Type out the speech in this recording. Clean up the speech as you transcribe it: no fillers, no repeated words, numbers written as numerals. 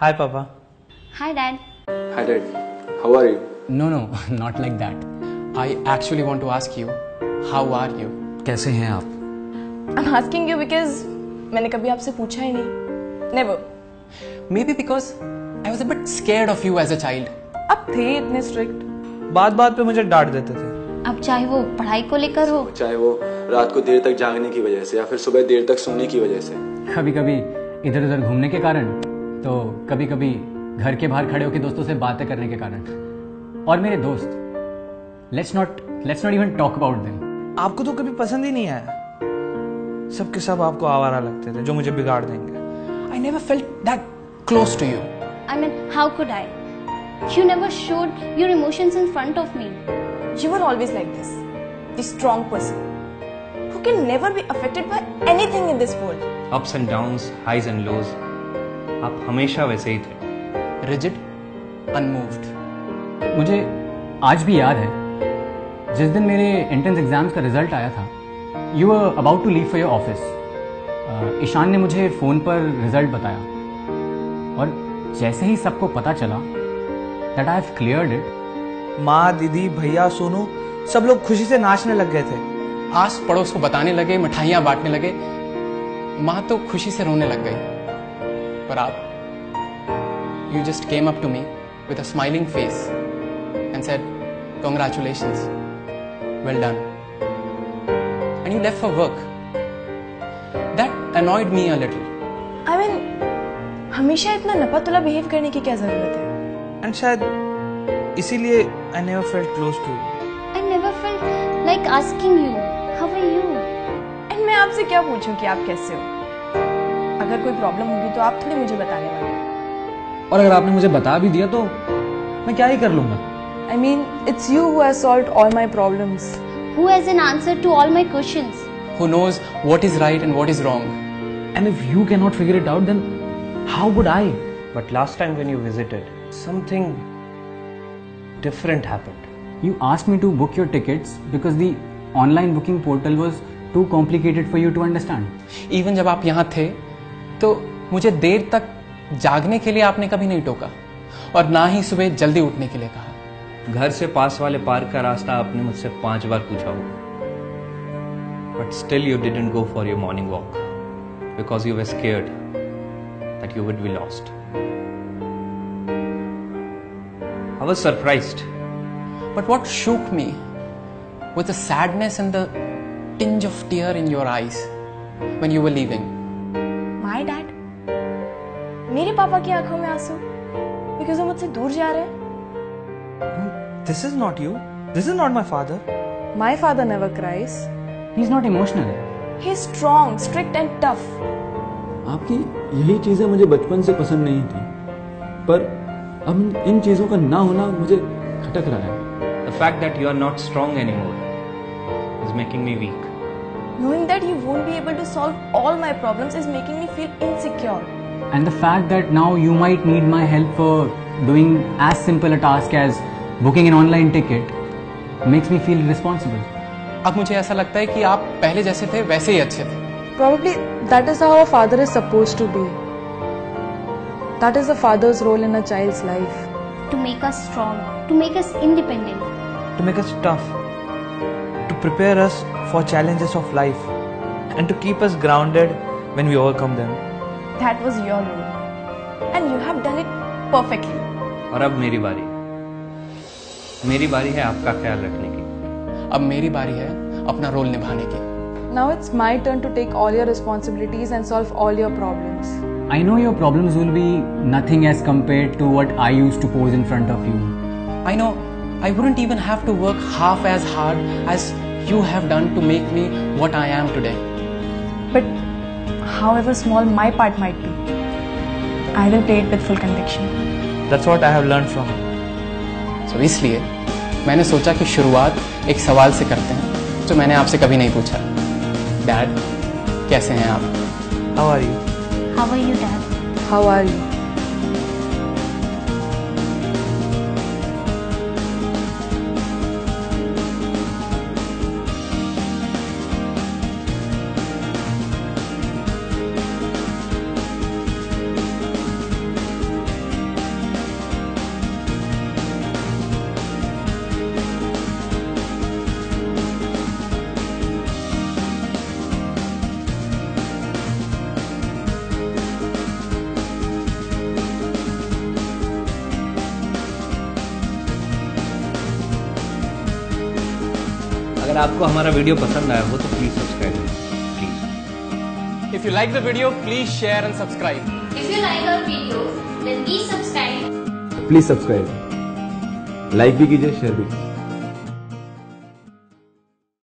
Hi, Papa. Hi, Dad. Hi Dad, how are you? No, not like that. I actually want to ask you, how are you? कैसे हैं आप? I'm asking you because मैंने कभी आपसे पूछा ही नहीं. Never. Maybe because I was a bit scared of you as a child. अब थे इतने strict. बात पे मुझे डांट देते थे. अब चाहे वो पढ़ाई को लेकर हो, चाहे वो रात को देर तक जागने की वजह से या फिर सुबह देर तक सोने की वजह से, कभी कभी इधर उधर घूमने के कारण, तो कभी कभी घर के बाहर खड़े होकर दोस्तों से बातें करने के कारण. और मेरे दोस्त, let's not even talk about them. आपको तो कभी पसंद ही नहीं आया. सबके सब आपको आवारा लगते थे जो मुझे बिगाड़ देंगे. I never felt that close to you. I mean, how could I? You never showed your emotions in front of me. You were always like this. The strong person who can never be affected by anything in this world. Ups and downs, highs and lows. आप हमेशा वैसे ही थे. Rigid, unmoved. मुझे आज भी याद है जिस दिन मेरे एंट्रेंस एग्जाम्स का रिजल्ट आया था. You were about to leave for your office. Ishan ने मुझे फ़ोन पर रिजल्ट बताया और जैसे ही सबको पता चला that I have cleared it. माँ, दीदी, भैया, सोनू सब लोग खुशी से नाचने लग गए थे. आस पड़ोस को बताने लगे, मिठाइयाँ बांटने लगे. माँ तो खुशी से रोने लग गई. पर आप, you just came up to me with a smiling face and said, "Congratulations, well done." And you left for work. That annoyed me a little. I mean, हमेशा इतना नपा-तुला बिहेव करने की क्या जरूरत है? एंड शायद इसीलिए I never felt close to you. I never felt like asking you, how are you? And मैं आपसे क्या पूछूं कि आप कैसे हो? अगर कोई प्रॉब्लम होगी तो आप थोड़ी मुझे बताने वाले हो. और अगर आपने मुझे बता भी दिया तो मैं क्या ही कर लूंगा? I mean, it's you who has solved all my problems. Who has an answer to all my questions? Who knows what is right and what is wrong? And if you cannot figure it out, then how would I? But last time when you visited, something different happened. You asked me to book your tickets because the online booking portal was too complicated for you to understand. Even जब आप यहाँ थे, तो मुझे देर तक जागने के लिए आपने कभी नहीं टोका और ना ही सुबह जल्दी उठने के लिए कहा. घर से पास वाले पार्क का रास्ता आपने मुझसे 5 बार पूछा होगा. But still you didn't go for your morning walk because you were scared that you would be lost. I was surprised. But what shook me was the sadness and the tinge of tear in your eyes when you were leaving. My dad? मेरे पापा की आंखों में आंसू? Because वो मुझसे दूर जा रहे हैं? This is not you. This is not my father. My father never cries. He's not emotional. He's strong, strict and tough. आपकी यही चीजें मुझे बचपन से पसंद नहीं थी, पर अब इन चीजों का ना होना मुझे खटक रहा है. The fact that you are not strong anymore is making me weak. Knowing that you won't be able to solve all my problems is making me feel insecure. And the fact that now you might need my help for doing as simple a task as booking an online ticket makes me feel responsible. अब मुझे ऐसा लगता है कि आप पहले जैसे थे वैसे ही अच्छे थे. Probably that is how a father is supposed to be. That is a father's role in a child's life. To make us strong, to make us independent. To make us tough. To prepare us for challenges of life. And to keep us grounded when we overcome them. That was your role. And you have done it perfectly. और अब मेरी बारी. मेरी बारी है आपका ख्याल रखने की. अब मेरी बारी है अपना रोल निभाने की. Now it's my turn to take all your responsibilities and solve all your problems. I know your problems will be nothing as compared to what I used to pose in front of you. I know I wouldn't even have to work half as hard as you have done to make me what I am today. But however small my part might be, I will play it with full conviction. That's what I have learned from you. So इसलिए मैंने सोचा कि शुरुआत एक सवाल से करते हैं जो मैंने आपसे कभी नहीं पूछा. डैड, कैसे हैं आप? How are you? How are you, Dad? How are you? अगर आपको हमारा वीडियो पसंद आया हो तो please subscribe please. If you like the video, please share and subscribe. If you like our videos, then please subscribe. Please subscribe, like भी कीजिए, share भी कीजिए.